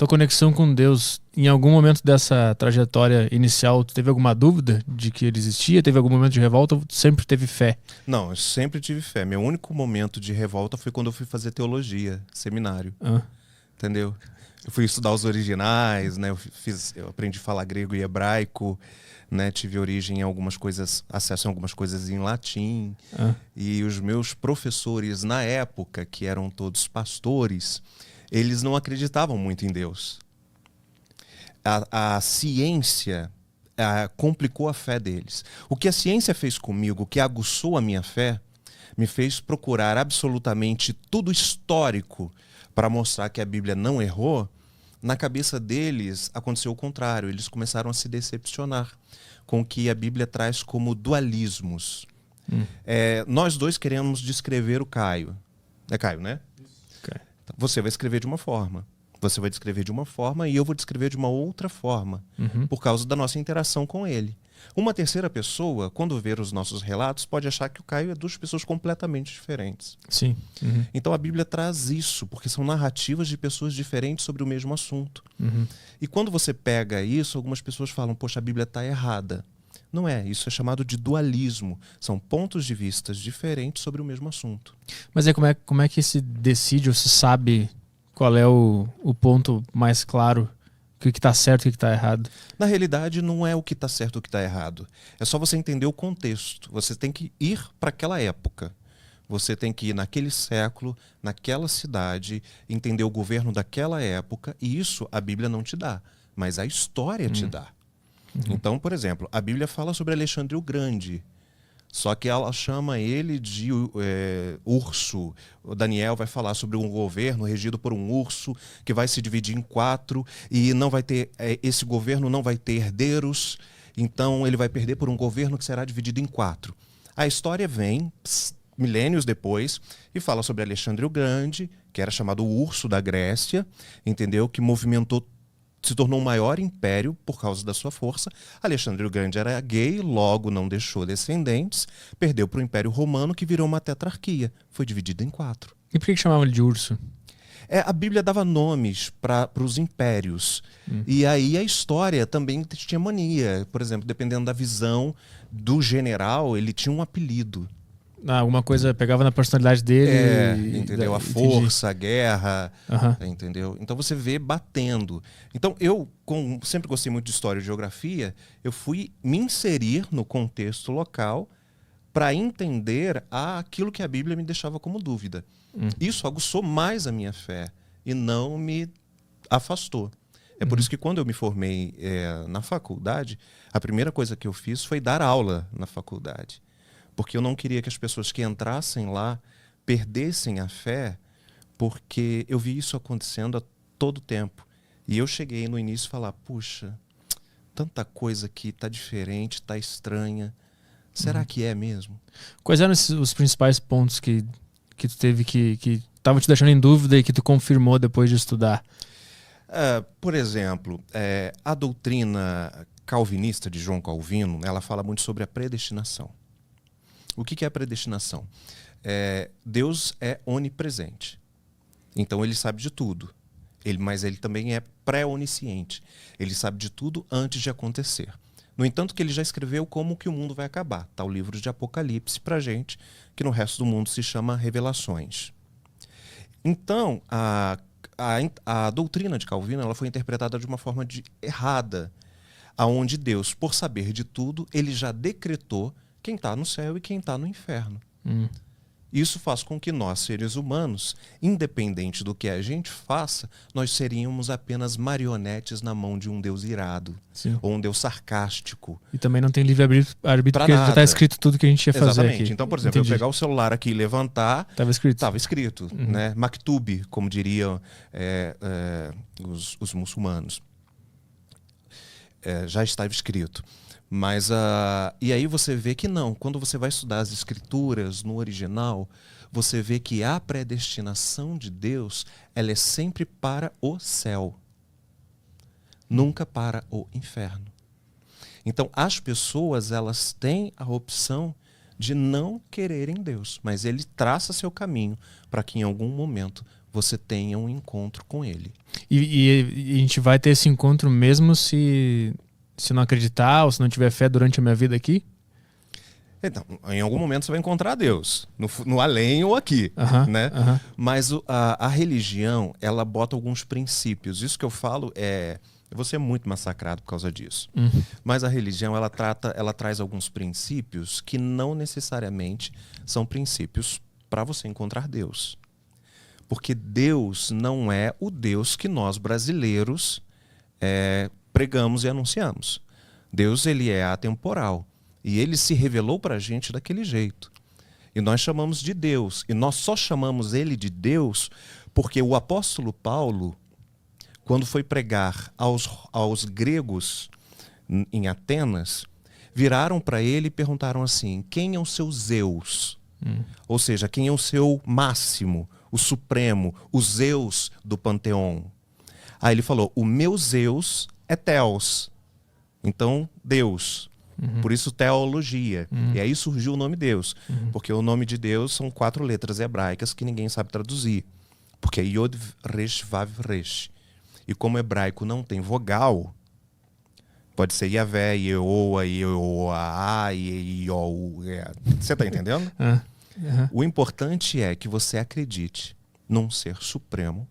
tua conexão com Deus, em algum momento dessa trajetória inicial, tu teve alguma dúvida de que ele existia? Teve algum momento de revolta ou tu sempre teve fé? Não, eu sempre tive fé. Meu único momento de revolta foi quando eu fui fazer teologia, seminário. Ah, Entendeu? Eu fui estudar os originais, né? Eu aprendi a falar grego e hebraico, né? Tive origem em algumas coisas, acesso a algumas coisas em latim. ah. E os meus professores na época, que eram todos pastores, eles não acreditavam muito em Deus. A ciência complicou a fé deles. O que a ciência fez comigo, o que aguçou a minha fé, me fez procurar absolutamente tudo histórico para mostrar que a Bíblia não errou. Na cabeça deles aconteceu o contrário. Eles começaram a se decepcionar com o que a Bíblia traz como dualismos. Nós dois queremos descrever o Caio. É Caio, né? Okay. Você vai escrever de uma forma. Você vai descrever de uma forma e eu vou descrever de uma outra forma, por causa da nossa interação com ele. Uma terceira pessoa, quando ver os nossos relatos, pode achar que o Caio é duas pessoas completamente diferentes. Sim. Uhum. Então a Bíblia traz isso, porque são narrativas de pessoas diferentes sobre o mesmo assunto. Uhum. E quando você pega isso, algumas pessoas falam, poxa, a Bíblia está errada. Não é, isso é chamado de dualismo. São pontos de vista diferentes sobre o mesmo assunto. Mas aí como é que se decide ou se sabe qual é o ponto mais claro? O que está certo e o que está errado? Na realidade, não é o que está certo e o que está errado. É só você entender o contexto. Você tem que ir para aquela época. Você tem que ir naquele século, naquela cidade, entender o governo daquela época. E isso a Bíblia não te dá, mas a história te dá. Então, por exemplo, a Bíblia fala sobre Alexandre o Grande. Só que ela chama ele de urso. O Daniel vai falar sobre um governo regido por um urso que vai se dividir em 4 e não vai ter, esse governo não vai ter herdeiros, então ele vai perder por um governo que será dividido em 4. A história vem milênios depois e fala sobre Alexandre o Grande, que era chamado o urso da Grécia, entendeu? Que se tornou o maior império por causa da sua força. Alexandre o Grande era gay, logo não deixou descendentes, perdeu para o Império Romano, que virou uma tetrarquia. Foi dividido em 4. E por que chamavam ele de urso? A Bíblia dava nomes para os impérios. E aí a história também tinha mania. Por exemplo, dependendo da visão do general, ele tinha um apelido. Alguma coisa pegava na personalidade dele. Entendeu? A força, a guerra, Uhum. entendeu? Então você vê batendo. Então eu, sempre gostei muito de história e geografia, eu fui me inserir no contexto local para entender aquilo que a Bíblia me deixava como dúvida. Isso aguçou mais a minha fé e não me afastou. É por isso que quando eu me formei na faculdade, a primeira coisa que eu fiz foi dar aula na faculdade. Porque eu não queria que as pessoas que entrassem lá perdessem a fé, porque eu vi isso acontecendo a todo tempo. E eu cheguei no início a falar, puxa, tanta coisa aqui está diferente, está estranha. Será que é mesmo? Quais eram os principais pontos que tu teve que estavam te deixando em dúvida e que tu confirmou depois de estudar? Por exemplo, a doutrina calvinista de João Calvino, ela fala muito sobre a predestinação. O que é a predestinação? Deus é onipresente. Então ele sabe de tudo. Mas ele também é pré-onisciente. Ele sabe de tudo antes de acontecer. No entanto, que ele já escreveu como que o mundo vai acabar. Está o livro de Apocalipse para a gente, que no resto do mundo se chama Revelações. Então, a doutrina de Calvino ela foi interpretada de uma forma errada, aonde Deus, por saber de tudo, ele já decretou quem está no céu e quem está no inferno. Isso faz com que nós, seres humanos, independente do que a gente faça, nós seríamos apenas marionetes na mão de um Deus irado. Sim. Ou um Deus sarcástico. E também não tem livre-arbítrio porque já está escrito tudo que a gente ia fazer. Exatamente. Aqui. Então, por exemplo, eu pegar o celular aqui e levantar... Estava escrito. Estava escrito. Né? Maktub, como diriam os muçulmanos. Já estava escrito. Mas, e aí você vê que não. Quando você vai estudar as escrituras no original, você vê que a predestinação de Deus ela é sempre para o céu. Nunca para o inferno. Então, as pessoas elas têm a opção de não quererem Deus. Mas ele traça seu caminho para que em algum momento você tenha um encontro com ele. E a gente vai ter esse encontro mesmo se não acreditar ou se não tiver fé durante a minha vida aqui? Então, em algum momento você vai encontrar Deus, no além ou aqui, né? Mas a religião, ela bota alguns princípios. Isso que eu falo eu vou ser muito massacrado por causa disso. Mas a religião, ela traz alguns princípios que não necessariamente são princípios para você encontrar Deus. Porque Deus não é o Deus que nós brasileiros pregamos e anunciamos. Deus, ele é atemporal. E ele se revelou para a gente daquele jeito. E nós chamamos de Deus. E nós só chamamos ele de Deus porque o apóstolo Paulo, quando foi pregar aos gregos em Atenas, viraram para ele e perguntaram assim: quem é o seu Zeus? Ou seja, quem é o seu máximo, o supremo, o Zeus do panteão? Aí ele falou: o meu Zeus é Theos. Então, Deus. Por isso, teologia. E aí surgiu o nome Deus. Porque o nome de Deus são 4 letras hebraicas que ninguém sabe traduzir. Porque é Yod, Resh, Vav, Resh. E como o hebraico não tem vogal, pode ser Yavé, Yeoa, Yeoa, Yeou. Você está entendendo? O importante é que você acredite num ser supremo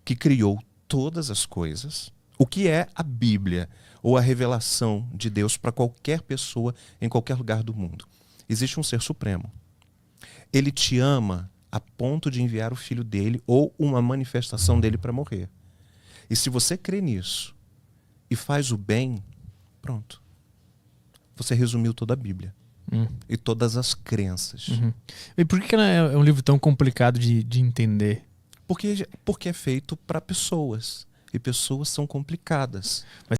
que criou todas as coisas. O que é a Bíblia ou a revelação de Deus para qualquer pessoa em qualquer lugar do mundo? Existe um ser supremo. Ele te ama a ponto de enviar o filho dele ou uma manifestação dele para morrer. E se você crê nisso e faz o bem, pronto. Você resumiu toda a Bíblia. E todas as crenças. E por que é um livro tão complicado de entender? Porque é feito para pessoas. E pessoas são complicadas.